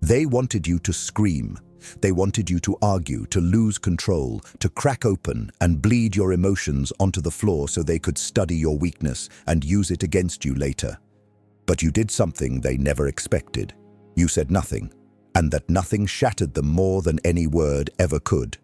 They wanted you to scream. They wanted you to argue, to lose control, to crack open and bleed your emotions onto the floor so they could study your weakness and use it against you later. But you did something they never expected. You said nothing, and that nothing shattered them more than any word ever could.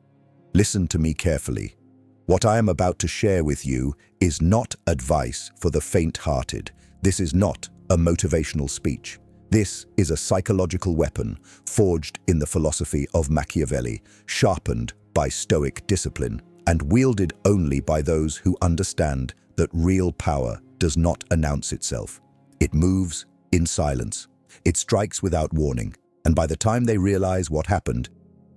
Listen to me carefully. What I am about to share with you is not advice for the faint-hearted. This is not a motivational speech. This is a psychological weapon forged in the philosophy of Machiavelli, sharpened by Stoic discipline, and wielded only by those who understand that real power does not announce itself. It moves in silence. It strikes without warning, and by the time they realize what happened,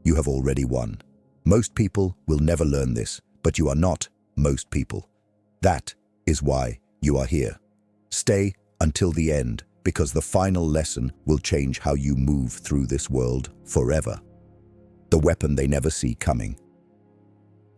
you have already won. Most people will never learn this, but you are not most people. That is why you are here. Stay until the end, because the final lesson will change how you move through this world forever. The weapon they never see coming.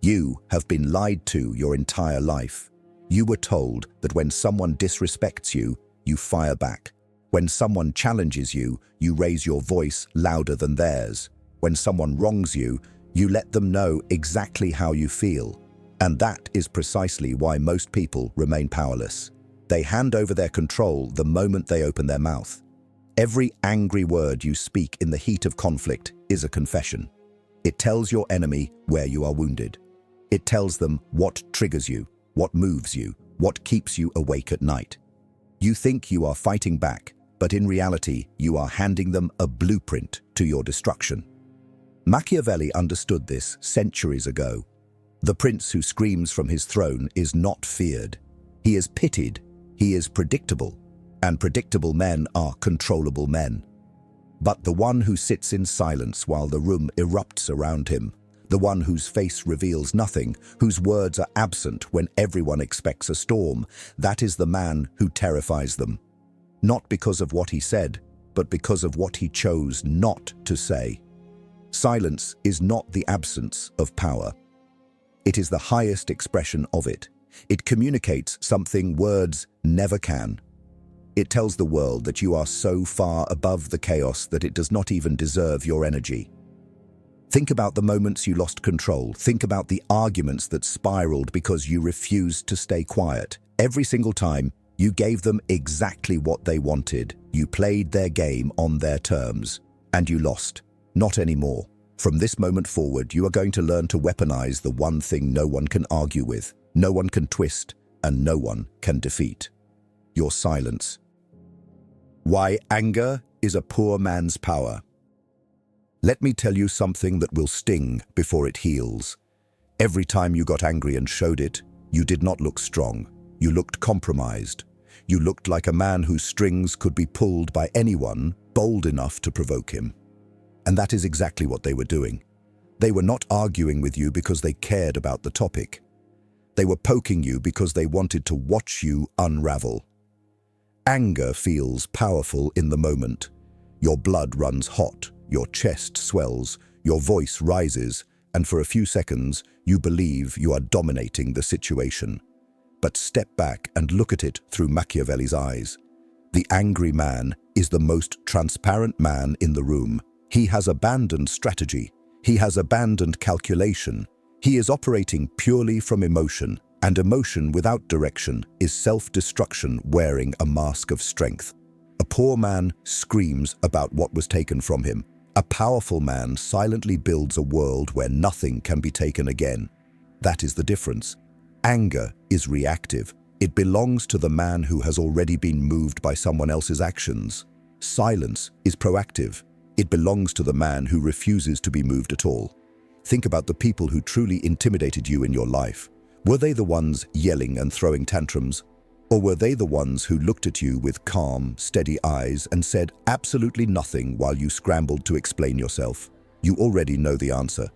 You have been lied to your entire life. You were told that when someone disrespects you, you fire back. When someone challenges you, you raise your voice louder than theirs. When someone wrongs you, you let them know exactly how you feel. And that is precisely why most people remain powerless. They hand over their control the moment they open their mouth. Every angry word you speak in the heat of conflict is a confession. It tells your enemy where you are wounded. It tells them what triggers you, what moves you, what keeps you awake at night. You think you are fighting back, but in reality, you are handing them a blueprint to your destruction. Machiavelli understood this centuries ago. The prince who screams from his throne is not feared. He is pitied. He is predictable, and predictable men are controllable men. But the one who sits in silence while the room erupts around him, the one whose face reveals nothing, whose words are absent when everyone expects a storm, that is the man who terrifies them. Not because of what he said, but because of what he chose not to say. Silence is not the absence of power. It is the highest expression of it. It communicates something words never can. It tells the world that you are so far above the chaos that it does not even deserve your energy. Think about the moments you lost control. Think about the arguments that spiraled because you refused to stay quiet. Every single time, you gave them exactly what they wanted. You played their game on their terms, and you lost. Not anymore. From this moment forward, you are going to learn to weaponize the one thing no one can argue with, no one can twist, and no one can defeat: your silence. Why anger is a poor man's power. Let me tell you something that will sting before it heals. Every time you got angry and showed it, you did not look strong. You looked compromised. You looked like a man whose strings could be pulled by anyone bold enough to provoke him. And that is exactly what they were doing. They were not arguing with you because they cared about the topic. They were poking you because they wanted to watch you unravel. Anger feels powerful in the moment. Your blood runs hot, your chest swells, your voice rises, and for a few seconds, you believe you are dominating the situation. But step back and look at it through Machiavelli's eyes. The angry man is the most transparent man in the room. He has abandoned strategy. He has abandoned calculation. He is operating purely from emotion, and emotion without direction is self-destruction wearing a mask of strength. A poor man screams about what was taken from him. A powerful man silently builds a world where nothing can be taken again. That is the difference. Anger is reactive. It belongs to the man who has already been moved by someone else's actions. Silence is proactive. It belongs to the man who refuses to be moved at all. Think about the people who truly intimidated you in your life. Were they the ones yelling and throwing tantrums? Or were they the ones who looked at you with calm, steady eyes and said absolutely nothing while you scrambled to explain yourself? You already know the answer.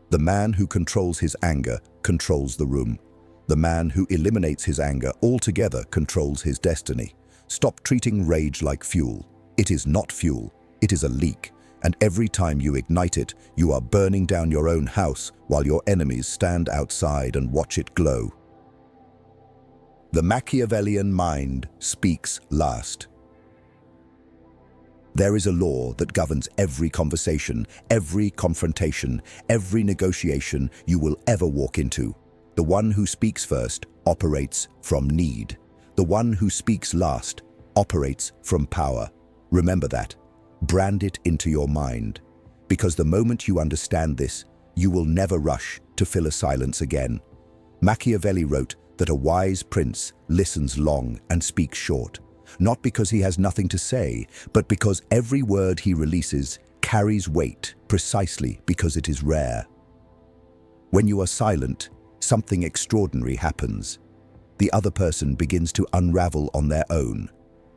The man who controls his anger controls the room. The man who eliminates his anger altogether controls his destiny. Stop treating rage like fuel. It is not fuel. It is a leak. And every time you ignite it, you are burning down your own house while your enemies stand outside and watch it glow. The Machiavellian mind speaks last. There is a law that governs every conversation, every confrontation, every negotiation you will ever walk into. The one who speaks first operates from need. The one who speaks last operates from power. Remember that. Brand it into your mind. Because the moment you understand this, you will never rush to fill a silence again. Machiavelli wrote that a wise prince listens long and speaks short, not because he has nothing to say, but because every word he releases carries weight precisely because it is rare. When you are silent, something extraordinary happens. The other person begins to unravel on their own.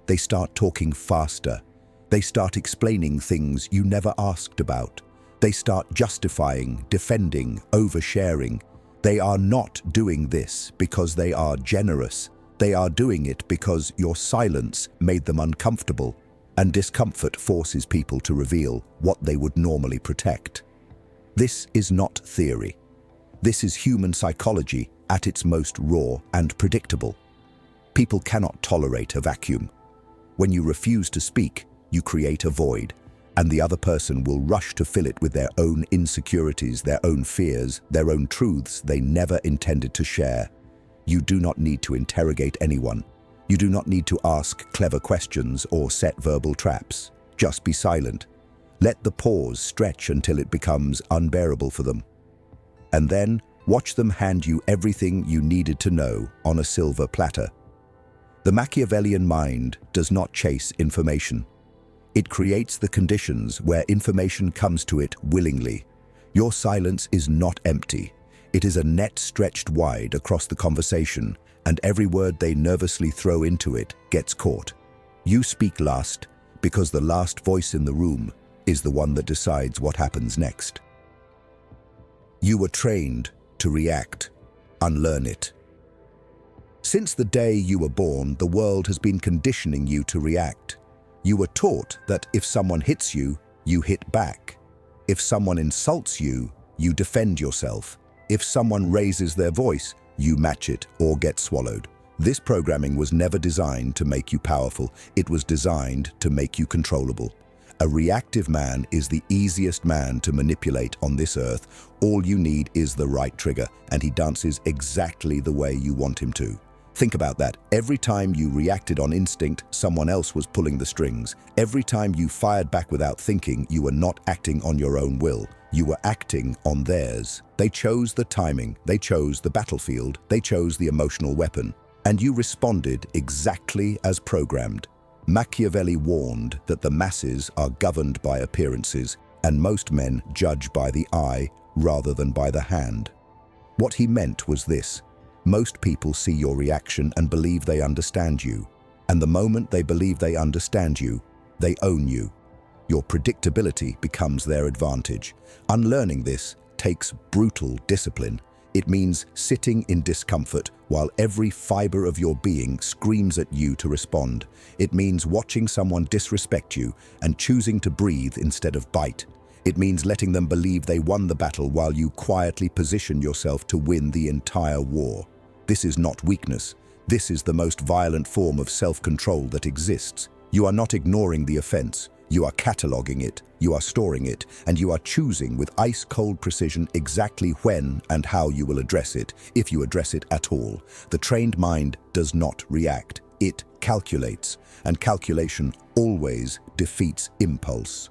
They start talking faster. They start explaining things you never asked about. They start justifying, defending, oversharing. They are not doing this because they are generous. They are doing it because your silence made them uncomfortable, and discomfort forces people to reveal what they would normally protect. This is not theory. This is human psychology at its most raw and predictable. People cannot tolerate a vacuum. When you refuse to speak, you create a void, and the other person will rush to fill it with their own insecurities, their own fears, their own truths they never intended to share. You do not need to interrogate anyone. You do not need to ask clever questions or set verbal traps. Just be silent. Let the pause stretch until it becomes unbearable for them. And then watch them hand you everything you needed to know on a silver platter. The Machiavellian mind does not chase information. It creates the conditions where information comes to it willingly. Your silence is not empty. It is a net stretched wide across the conversation, and every word they nervously throw into it gets caught. You speak last because the last voice in the room is the one that decides what happens next. You were trained to react. Unlearn it. Since the day you were born, the world has been conditioning you to react. You were taught that if someone hits you, you hit back. If someone insults you, you defend yourself. If someone raises their voice, you match it or get swallowed. This programming was never designed to make you powerful. It was designed to make you controllable. A reactive man is the easiest man to manipulate on this earth. All you need is the right trigger, and he dances exactly the way you want him to. Think about that. Every time you reacted on instinct, someone else was pulling the strings. Every time you fired back without thinking, you were not acting on your own will. You were acting on theirs. They chose the timing, they chose the battlefield, they chose the emotional weapon, and you responded exactly as programmed. Machiavelli warned that the masses are governed by appearances, and most men judge by the eye rather than by the hand. What he meant was this: most people see your reaction and believe they understand you, and the moment they believe they understand you, they own you. Your predictability becomes their advantage. Unlearning this takes brutal discipline. It means sitting in discomfort while every fiber of your being screams at you to respond. It means watching someone disrespect you and choosing to breathe instead of bite. It means letting them believe they won the battle while you quietly position yourself to win the entire war. This is not weakness. This is the most violent form of self-control that exists. You are not ignoring the offense. You are cataloging it, you are storing it, and you are choosing with ice-cold precision exactly when and how you will address it, if you address it at all. The trained mind does not react. It calculates, and calculation always defeats impulse.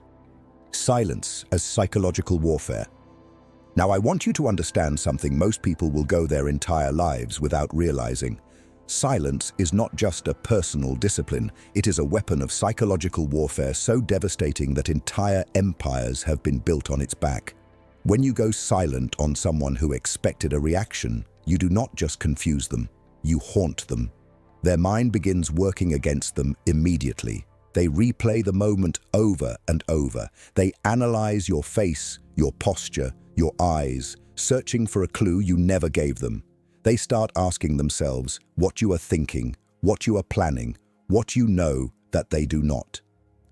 Silence as psychological warfare. Now, I want you to understand something most people will go their entire lives without realizing. Silence is not just a personal discipline, it is a weapon of psychological warfare so devastating that entire empires have been built on its back. When you go silent on someone who expected a reaction, you do not just confuse them, you haunt them. Their mind begins working against them immediately. They replay the moment over and over. They analyze your face, your posture, your eyes, searching for a clue you never gave them. They start asking themselves what you are thinking, what you are planning, what you know that they do not.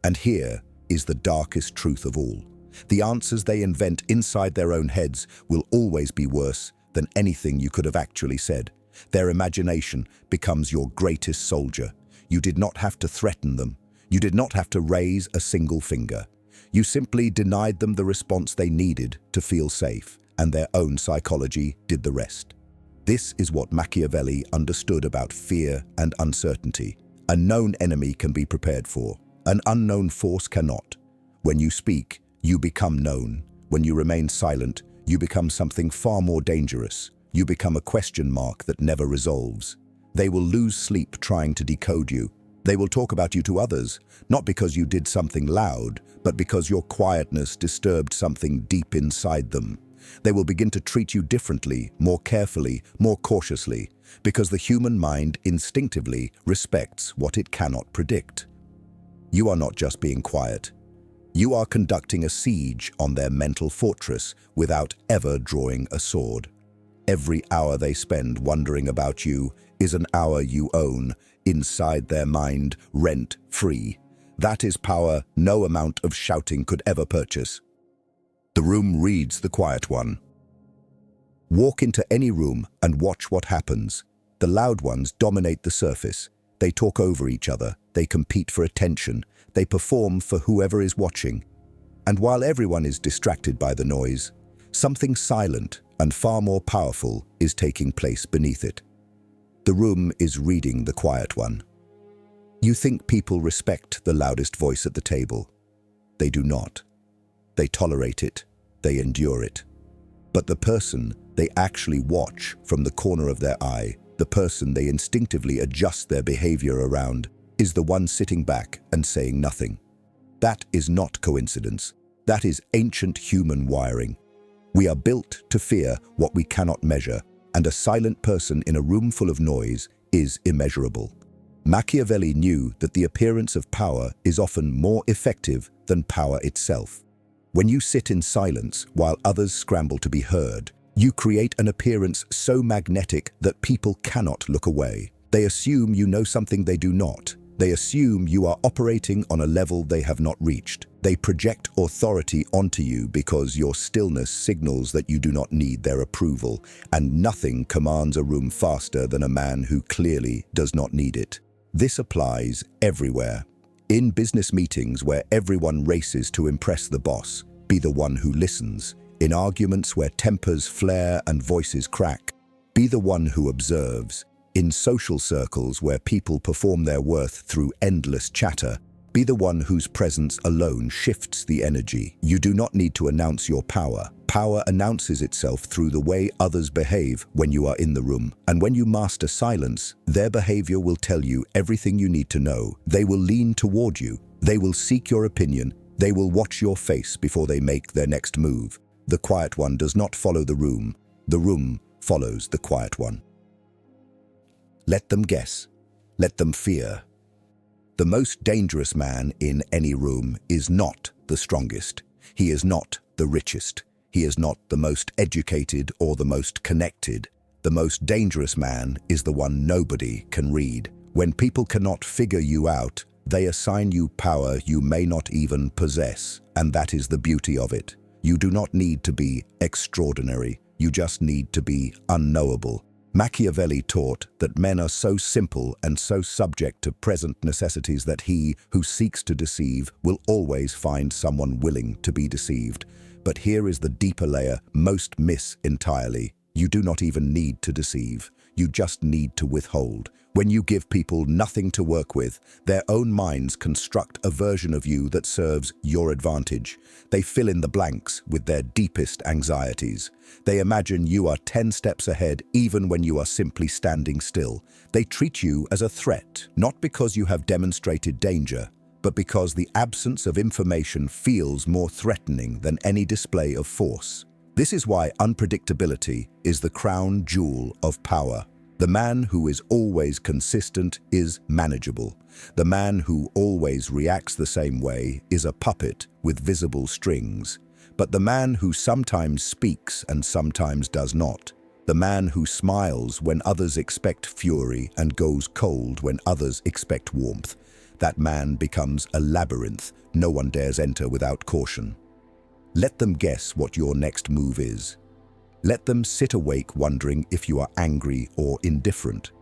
And here is the darkest truth of all. The answers they invent inside their own heads will always be worse than anything you could have actually said. Their imagination becomes your greatest soldier. You did not have to threaten them. You did not have to raise a single finger. You simply denied them the response they needed to feel safe, and their own psychology did the rest. This is what Machiavelli understood about fear and uncertainty. A known enemy can be prepared for. An unknown force cannot. When you speak, you become known. When you remain silent, you become something far more dangerous. You become a question mark that never resolves. They will lose sleep trying to decode you. They will talk about you to others, not because you did something loud, but because your quietness disturbed something deep inside them. They will begin to treat you differently, more carefully, more cautiously, because the human mind instinctively respects what it cannot predict. You are not just being quiet. You are conducting a siege on their mental fortress without ever drawing a sword. Every hour they spend wondering about you is an hour you own, inside their mind, rent-free. That is power no amount of shouting could ever purchase. The room reads the quiet one. Walk into any room and watch what happens. The loud ones dominate the surface. They talk over each other. They compete for attention. They perform for whoever is watching. And while everyone is distracted by the noise, something silent and far more powerful is taking place beneath it. The room is reading the quiet one. You think people respect the loudest voice at the table. They do not. They tolerate it. They endure it. But the person they actually watch from the corner of their eye, the person they instinctively adjust their behavior around, is the one sitting back and saying nothing. That is not coincidence. That is ancient human wiring. We are built to fear what we cannot measure, and a silent person in a room full of noise is immeasurable. Machiavelli knew that the appearance of power is often more effective than power itself. When you sit in silence while others scramble to be heard, you create an appearance so magnetic that people cannot look away. They assume you know something they do not. They assume you are operating on a level they have not reached. They project authority onto you because your stillness signals that you do not need their approval, and nothing commands a room faster than a man who clearly does not need it. This applies everywhere. In business meetings where everyone races to impress the boss, be the one who listens. In arguments where tempers flare and voices crack, be the one who observes. In social circles where people perform their worth through endless chatter, be the one whose presence alone shifts the energy. You do not need to announce your power. Power announces itself through the way others behave when you are in the room. And when you master silence, their behavior will tell you everything you need to know. They will lean toward you. They will seek your opinion. They will watch your face before they make their next move. The quiet one does not follow the room. The room follows the quiet one. Let them guess. Let them fear. The most dangerous man in any room is not the strongest. He is not the richest. He is not the most educated or the most connected. The most dangerous man is the one nobody can read. When people cannot figure you out, they assign you power you may not even possess, and that is the beauty of it. You do not need to be extraordinary. You just need to be unknowable. Machiavelli taught that men are so simple and so subject to present necessities that he who seeks to deceive will always find someone willing to be deceived. But here is the deeper layer most miss entirely. You do not even need to deceive. You just need to withhold. When you give people nothing to work with, their own minds construct a version of you that serves your advantage. They fill in the blanks with their deepest anxieties. They imagine you are 10 steps ahead even when you are simply standing still. They treat you as a threat, not because you have demonstrated danger, but because the absence of information feels more threatening than any display of force. This is why unpredictability is the crown jewel of power. The man who is always consistent is manageable. The man who always reacts the same way is a puppet with visible strings. But the man who sometimes speaks and sometimes does not, the man who smiles when others expect fury and goes cold when others expect warmth, that man becomes a labyrinth no one dares enter without caution. Let them guess what your next move is. Let them sit awake wondering if you are angry or indifferent.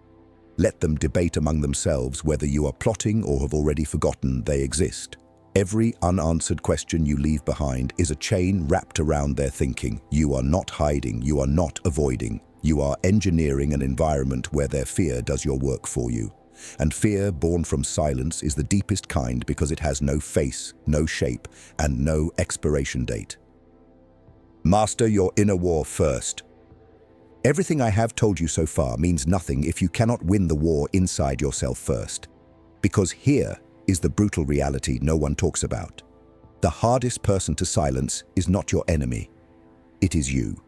Let them debate among themselves whether you are plotting or have already forgotten they exist. Every unanswered question you leave behind is a chain wrapped around their thinking. You are not hiding, you are not avoiding. You are engineering an environment where their fear does your work for you. And fear born from silence is the deepest kind because it has no face, no shape, and no expiration date. Master your inner war first. Everything I have told you so far means nothing if you cannot win the war inside yourself first. Because here is the brutal reality no one talks about. The hardest person to silence is not your enemy. It is you.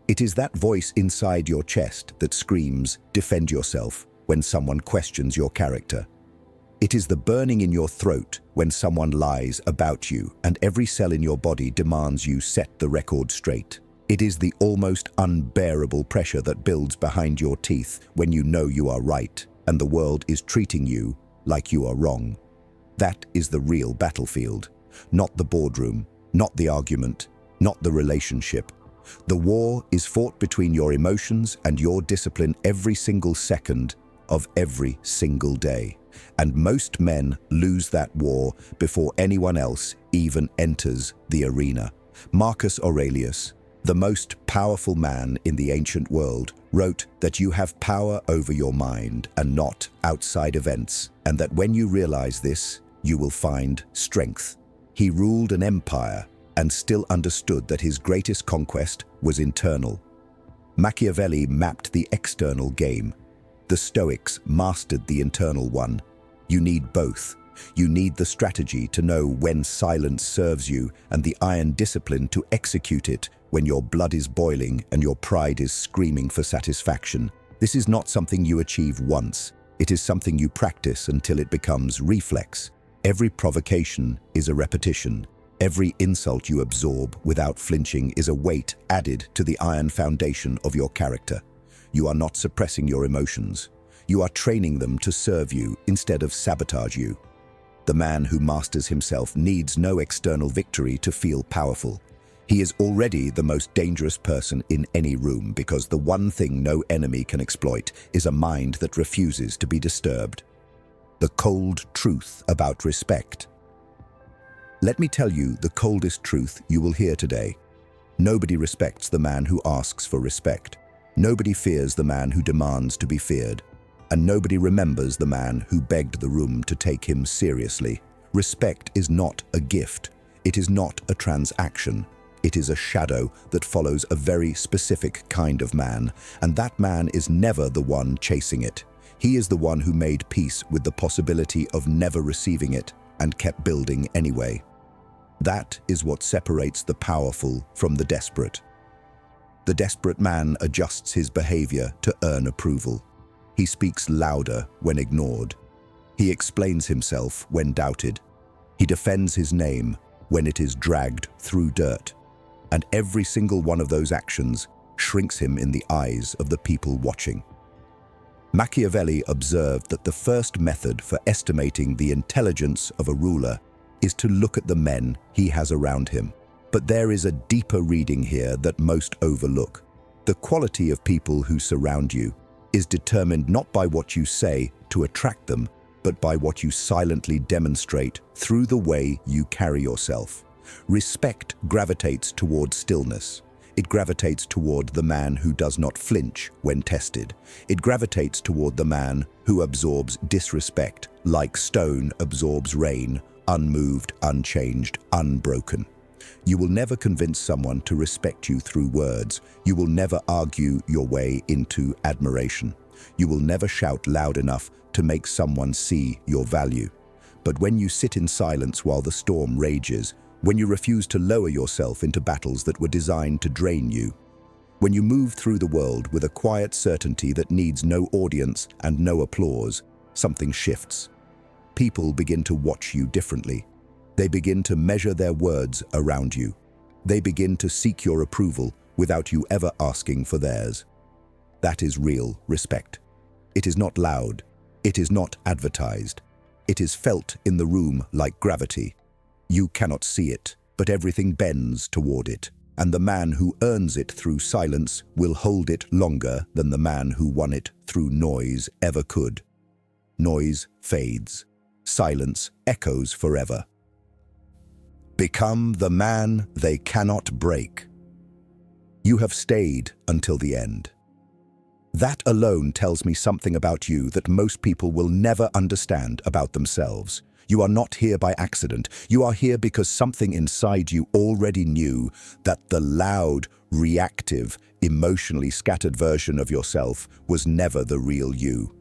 It is that voice inside your chest that screams, "Defend yourself," when someone questions your character. It is the burning in your throat when someone lies about you and every cell in your body demands you set the record straight. It is the almost unbearable pressure that builds behind your teeth when you know you are right and the world is treating you like you are wrong. That is the real battlefield, not the boardroom, not the argument, not the relationship. The war is fought between your emotions and your discipline every single second of every single day. And most men lose that war before anyone else even enters the arena. Marcus Aurelius, the most powerful man in the ancient world, wrote that you have power over your mind and not outside events, and that when you realize this, you will find strength. He ruled an empire and still understood that his greatest conquest was internal. Machiavelli mapped the external game. The Stoics mastered the internal one. You need both. You need the strategy to know when silence serves you and the iron discipline to execute it when your blood is boiling and your pride is screaming for satisfaction. This is not something you achieve once. It is something you practice until it becomes reflex. Every provocation is a repetition. Every insult you absorb without flinching is a weight added to the iron foundation of your character. You are not suppressing your emotions. You are training them to serve you instead of sabotage you. The man who masters himself needs no external victory to feel powerful. He is already the most dangerous person in any room because the one thing no enemy can exploit is a mind that refuses to be disturbed. The cold truth about respect. Let me tell you the coldest truth you will hear today. Nobody respects the man who asks for respect. Nobody fears the man who demands to be feared. And nobody remembers the man who begged the room to take him seriously. Respect is not a gift. It is not a transaction. It is a shadow that follows a very specific kind of man, and that man is never the one chasing it. He is the one who made peace with the possibility of never receiving it and kept building anyway. That is what separates the powerful from the desperate. The desperate man adjusts his behavior to earn approval. He speaks louder when ignored. He explains himself when doubted. He defends his name when it is dragged through dirt. And every single one of those actions shrinks him in the eyes of the people watching. Machiavelli observed that the first method for estimating the intelligence of a ruler is to look at the men he has around him. But there is a deeper reading here that most overlook. The quality of people who surround you is determined not by what you say to attract them, but by what you silently demonstrate through the way you carry yourself. Respect gravitates toward stillness. It gravitates toward the man who does not flinch when tested. It gravitates toward the man who absorbs disrespect, like stone absorbs rain, unmoved, unchanged, unbroken. You will never convince someone to respect you through words. You will never argue your way into admiration. You will never shout loud enough to make someone see your value. But when you sit in silence while the storm rages, when you refuse to lower yourself into battles that were designed to drain you, when you move through the world with a quiet certainty that needs no audience and no applause, something shifts. People begin to watch you differently. They begin to measure their words around you. They begin to seek your approval without you ever asking for theirs. That is real respect. It is not loud. It is not advertised. It is felt in the room like gravity. You cannot see it, but everything bends toward it. and the man who earns it through silence will hold it longer than the man who won it through noise ever could. Noise fades. Silence echoes forever. Become the man they cannot break. You have stayed until the end. That alone tells me something about you that most people will never understand about themselves. You are not here by accident. You are here because something inside you already knew that the loud, reactive, emotionally scattered version of yourself was never the real you.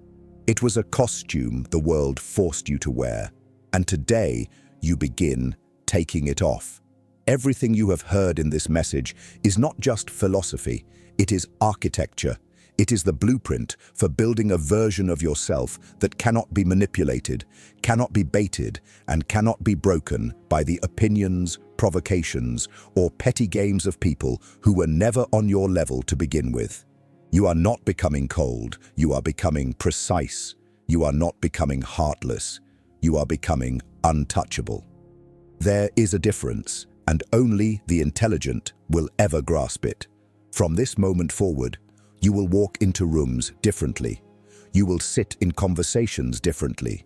It was a costume the world forced you to wear, and today you begin taking it off. Everything you have heard in this message is not just philosophy, it is architecture. It is the blueprint for building a version of yourself that cannot be manipulated, cannot be baited, and cannot be broken by the opinions, provocations, or petty games of people who were never on your level to begin with. You are not becoming cold, you are becoming precise. You are not becoming heartless, you are becoming untouchable. There is a difference, and only the intelligent will ever grasp it. From this moment forward, you will walk into rooms differently. You will sit in conversations differently.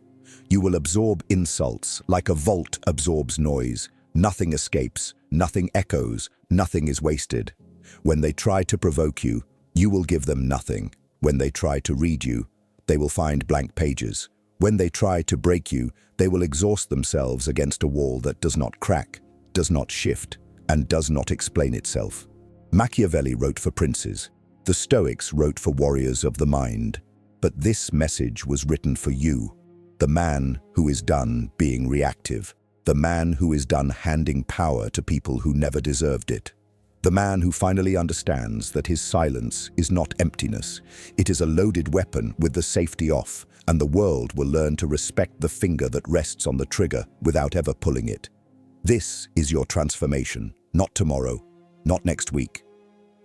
You will absorb insults like a vault absorbs noise. Nothing escapes, nothing echoes, nothing is wasted. When they try to provoke you, you will give them nothing. When they try to read you, they will find blank pages. When they try to break you, they will exhaust themselves against a wall that does not crack, does not shift, and does not explain itself. Machiavelli wrote for princes. The Stoics wrote for warriors of the mind. But this message was written for you, the man who is done being reactive, the man who is done handing power to people who never deserved it, the man who finally understands that his silence is not emptiness. It is a loaded weapon with the safety off, and the world will learn to respect the finger that rests on the trigger without ever pulling it. This is your transformation, not tomorrow, not next week.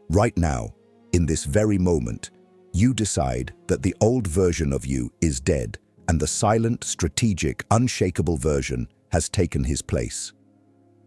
Right now, in this very moment, you decide that the old version of you is dead and the silent, strategic, unshakable version has taken his place.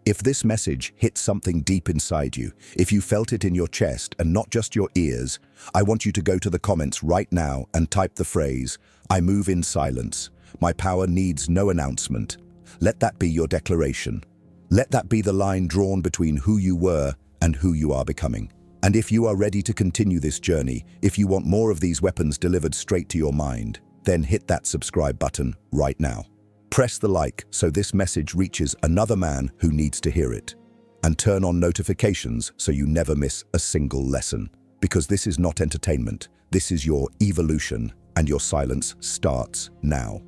If this message hit something deep inside you, if you felt it in your chest and not just your ears, I want you to go to the comments right now and type the phrase, "I move in silence. My power needs no announcement." Let that be your declaration. Let that be the line drawn between who you were and who you are becoming. And if you are ready to continue this journey, if you want more of these weapons delivered straight to your mind, then hit that subscribe button right now. Press the like so this message reaches another man who needs to hear it. And turn on notifications so you never miss a single lesson. Because this is not entertainment, this is your evolution, and your silence starts now.